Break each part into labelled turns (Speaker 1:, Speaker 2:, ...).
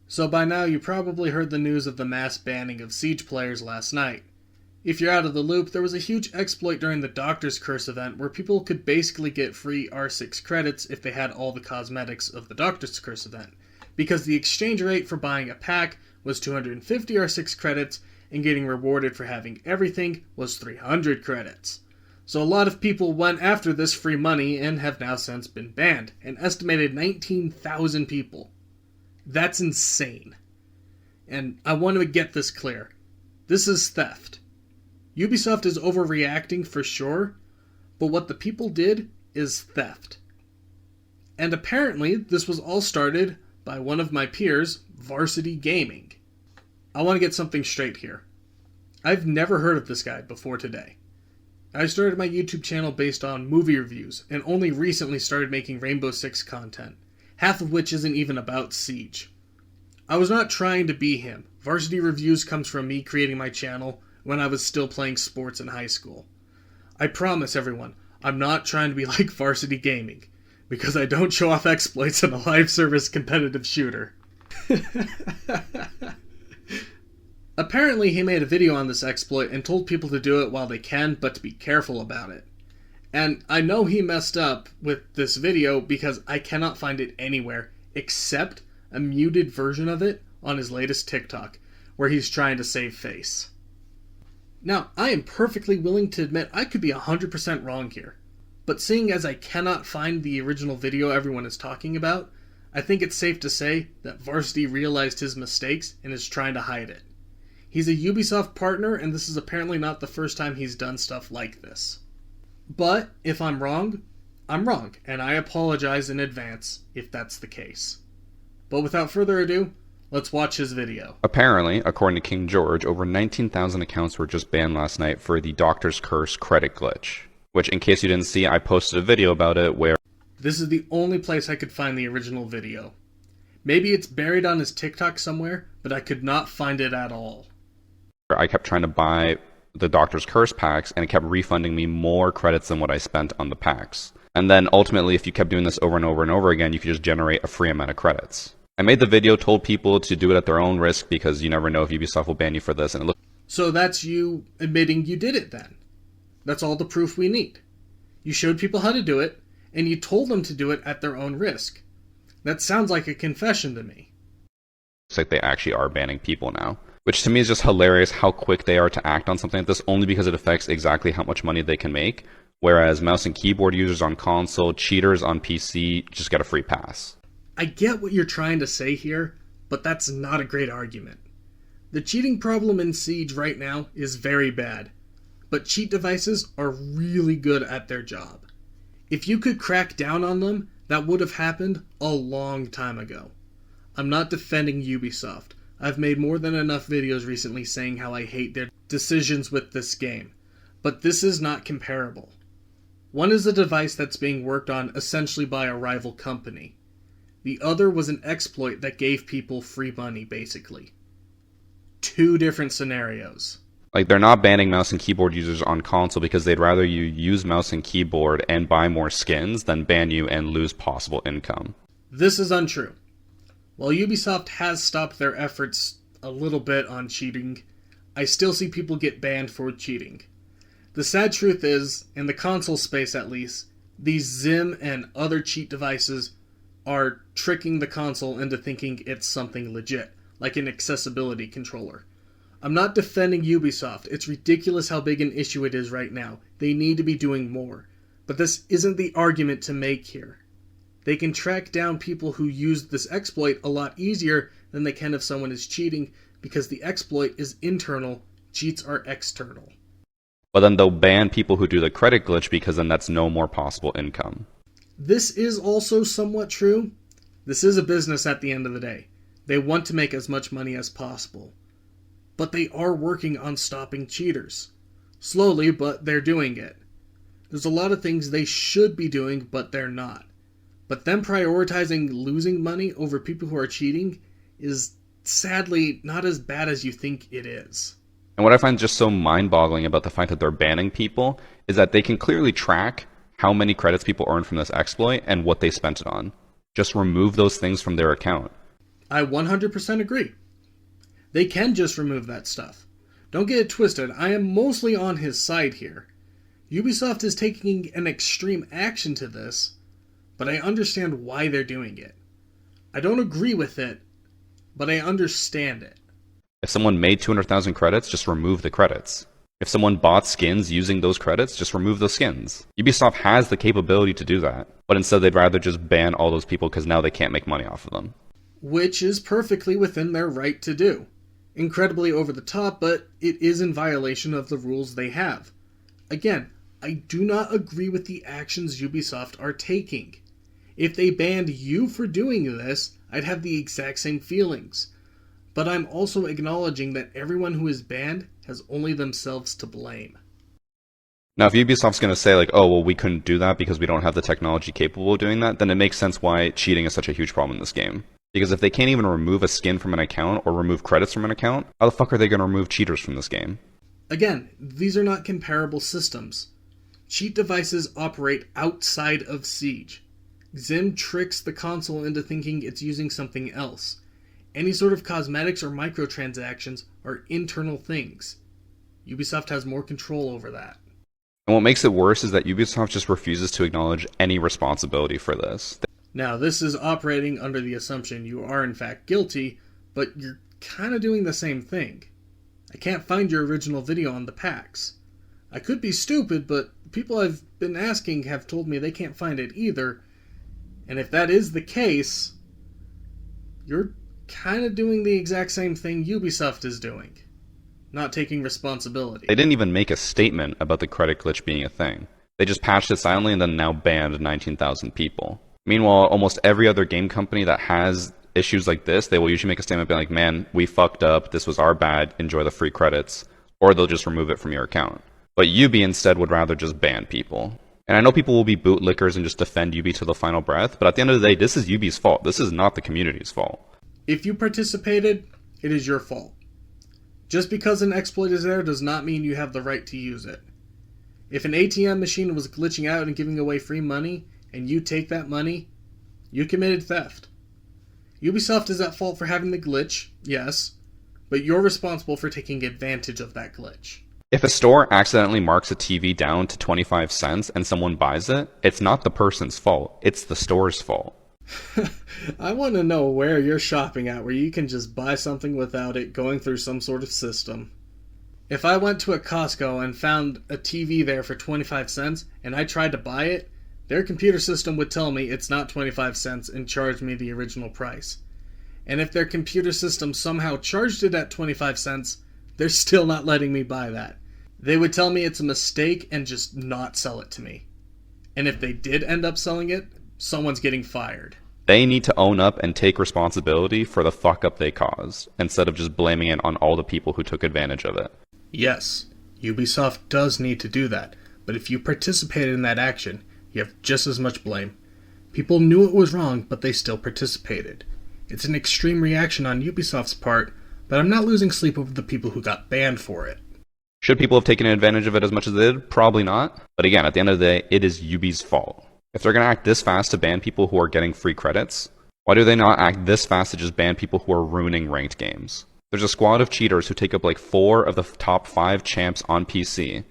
Speaker 1: So by now you probably heard the news of the mass banning of Siege players last night. If you're out of the loop, there was a huge exploit during the Doktors Curse event where people could basically get free R6 credits if they had all the cosmetics of the Doktors Curse event, because the exchange rate for buying a pack was 250 R6 credits and getting rewarded for having everything was 300 credits. So a lot of people went after this free money and have now since been banned, an estimated 19,000 people. That's insane. And I want to get this clear. This is theft. Ubisoft is overreacting for sure, but what the people did is theft. And apparently this was all started by one of my peers, Varsity Gaming. I want to get something straight here. I've never heard of this guy before today. I started my YouTube channel based on movie reviews and only recently started making Rainbow Six content, half of which isn't even about Siege. I was not trying to be him. Varsity Reviews comes from me creating my channel when I was still playing sports in high school. I promise everyone, I'm not trying to be like Varsity Gaming, because I don't show off exploits in a live service competitive shooter. Apparently he made a video on this exploit and told people to do it while they can, but to be careful about it. And I know he messed up with this video because I cannot find it anywhere except a muted version of it on his latest TikTok, where he's trying to save face. Now, I am perfectly willing to admit I could be 100% wrong here, but seeing as I cannot find the original video everyone is talking about, I think it's safe to say that Varsity realized his mistakes and is trying to hide it. He's a Ubisoft partner, and this is apparently not the first time he's done stuff like this. But, if I'm wrong, and I apologize in advance if that's the case. But without further ado, let's watch his video.
Speaker 2: Apparently, according to King George, over 19,000 accounts were just banned last night for the Doktors Curse credit glitch. Which, in case you didn't see, I posted a video about it where...
Speaker 1: This is the only place I could find the original video. Maybe it's buried on his TikTok somewhere, but I could not find it at all.
Speaker 2: I kept trying to buy the Doktors Curse packs, and it kept refunding me more credits than what I spent on the packs. And then, ultimately, if you kept doing this over and over and over again, you could just generate a free amount of credits. I made the video, told people to do it at their own risk because you never know if Ubisoft will ban you for this, and it looked...
Speaker 1: So that's you admitting you did it then. That's all the proof we need. You showed people how to do it, and you told them to do it at their own risk. That sounds like a confession to me.
Speaker 2: It's like they actually are banning people now. Which to me is just hilarious how quick they are to act on something like this, only because it affects exactly how much money they can make. Whereas mouse and keyboard users on console, cheaters on PC, just get a free pass.
Speaker 1: I get what you're trying to say here, but that's not a great argument. The cheating problem in Siege right now is very bad, but cheat devices are really good at their job. If you could crack down on them, that would have happened a long time ago. I'm not defending Ubisoft. I've made more than enough videos recently saying how I hate their decisions with this game, but this is not comparable. One is a device that's being worked on essentially by a rival company. The other was an exploit that gave people free money, basically. Two different scenarios.
Speaker 2: Like, they're not banning mouse and keyboard users on console because they'd rather you use mouse and keyboard and buy more skins than ban you and lose possible income.
Speaker 1: This is untrue. While Ubisoft has stopped their efforts a little bit on cheating, I still see people get banned for cheating. The sad truth is, in the console space at least, these Zim and other cheat devices are tricking the console into thinking it's something legit, like an accessibility controller. I'm not defending Ubisoft. It's ridiculous how big an issue it is right now. They need to be doing more. But this isn't the argument to make here. They can track down people who use this exploit a lot easier than they can if someone is cheating, because the exploit is internal, cheats are external.
Speaker 2: But then they'll ban people who do the credit glitch because then that's no more possible income.
Speaker 1: This is also somewhat true. This is a business at the end of the day. They want to make as much money as possible. But they are working on stopping cheaters. Slowly, but they're doing it. There's a lot of things they should be doing, but they're not. But them prioritizing losing money over people who are cheating is sadly not as bad as you think it is.
Speaker 2: And what I find just so mind-boggling about the fact that they're banning people is that they can clearly track how many credits people earn from this exploit and what they spent it on. Just remove those things from their account.
Speaker 1: I 100% agree. They can just remove that stuff. Don't get it twisted, I am mostly on his side here. Ubisoft is taking an extreme action to this, but I understand why they're doing it. I don't agree with it, but I understand it.
Speaker 2: If someone made 200,000 credits, just remove the credits. If someone bought skins using those credits, just remove those skins. Ubisoft has the capability to do that, but instead they'd rather just ban all those people because now they can't make money off of them.
Speaker 1: Which is perfectly within their right to do. Incredibly over the top, but it is in violation of the rules they have. Again, I do not agree with the actions Ubisoft are taking. If they banned you for doing this, I'd have the exact same feelings. But I'm also acknowledging that everyone who is banned has only themselves to blame.
Speaker 2: Now, if Ubisoft's going to say, like, oh, well, we couldn't do that because we don't have the technology capable of doing that, then it makes sense why cheating is such a huge problem in this game. Because if they can't even remove a skin from an account or remove credits from an account, how the fuck are they going to remove cheaters from this game?
Speaker 1: Again, these are not comparable systems. Cheat devices operate outside of Siege. Xim tricks the console into thinking it's using something else. Any sort of cosmetics or microtransactions are internal things. Ubisoft has more control over that.
Speaker 2: And what makes it worse is that Ubisoft just refuses to acknowledge any responsibility for this.
Speaker 1: Now, this is operating under the assumption you are in fact guilty, but you're kind of doing the same thing. I can't find your original video on the packs. I could be stupid, but people I've been asking have told me they can't find it either. And if that is the case, you're kind of doing the exact same thing Ubisoft is doing. Not taking responsibility.
Speaker 2: They didn't even make a statement about the credit glitch being a thing. They just patched it silently and then now banned 19,000 people. Meanwhile, almost every other game company that has issues like this, they will usually make a statement being like, man, we fucked up, this was our bad, enjoy the free credits. Or they'll just remove it from your account. But Ubi instead would rather just ban people. And I know people will be bootlickers and just defend Ubi to the final breath, but at the end of the day, this is Ubi's fault. This is not the community's fault.
Speaker 1: If you participated, it is your fault. Just because an exploit is there does not mean you have the right to use it. If an ATM machine was glitching out and giving away free money, and you take that money, you committed theft. Ubisoft is at fault for having the glitch, yes, but you're responsible for taking advantage of that glitch.
Speaker 2: If a store accidentally marks a TV down to 25 cents and someone buys it, it's not the person's fault, it's the store's fault.
Speaker 1: I want to know where you're shopping at where you can just buy something without it going through some sort of system. If I went to a Costco and found a TV there for 25 cents and I tried to buy it, their computer system would tell me it's not 25 cents and charge me the original price. And if their computer system somehow charged it at 25 cents, they're still not letting me buy that. They would tell me it's a mistake and just not sell it to me. And if they did end up selling it, someone's getting fired.
Speaker 2: They need to own up and take responsibility for the fuck up they caused, instead of just blaming it on all the people who took advantage of it.
Speaker 1: Yes, Ubisoft does need to do that, but if you participated in that action, you have just as much blame. People knew it was wrong, but they still participated. It's an extreme reaction on Ubisoft's part, but I'm not losing sleep over the people who got banned for it.
Speaker 2: Should people have taken advantage of it as much as they did? Probably not. But again, at the end of the day, it is Ubi's fault. If they're going to act this fast to ban people who are getting free credits, why do they not act this fast to just ban people who are ruining ranked games? There's a squad of cheaters who take up like 4 of the top 5 champs on PC,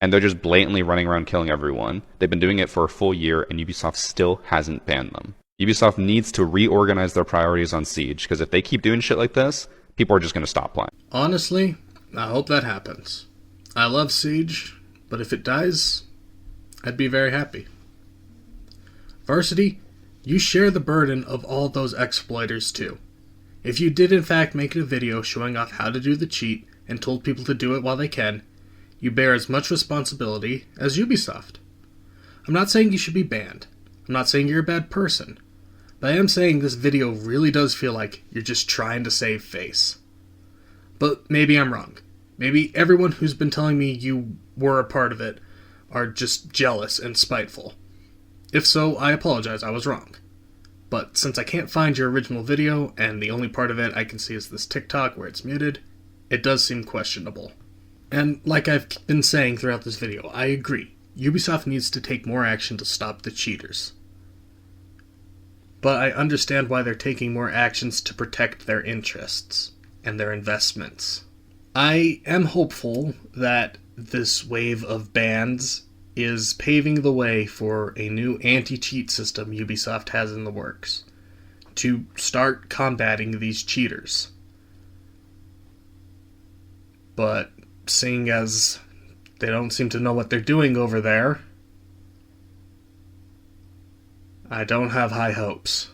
Speaker 2: and they're just blatantly running around killing everyone. They've been doing it for a full year, and Ubisoft still hasn't banned them. Ubisoft needs to reorganize their priorities on Siege, because if they keep doing shit like this, people are just going to stop playing.
Speaker 1: Honestly, I hope that happens. I love Siege, but if it dies, I'd be very happy. Varsity, you share the burden of all those exploiters too. If you did in fact make a video showing off how to do the cheat and told people to do it while they can, you bear as much responsibility as Ubisoft. I'm not saying you should be banned. I'm not saying you're a bad person. But I am saying this video really does feel like you're just trying to save face. But maybe I'm wrong. Maybe everyone who's been telling me you were a part of it are just jealous and spiteful. If so, I apologize, I was wrong. But since I can't find your original video, and the only part of it I can see is this TikTok where it's muted, it does seem questionable. And like I've been saying throughout this video, I agree. Ubisoft needs to take more action to stop the cheaters. but I understand why they're taking more actions to protect their interests and their investments. I am hopeful that this wave of bans is paving the way for a new anti-cheat system Ubisoft has in the works to start combating these cheaters. But seeing as they don't seem to know what they're doing over there, I don't have high hopes.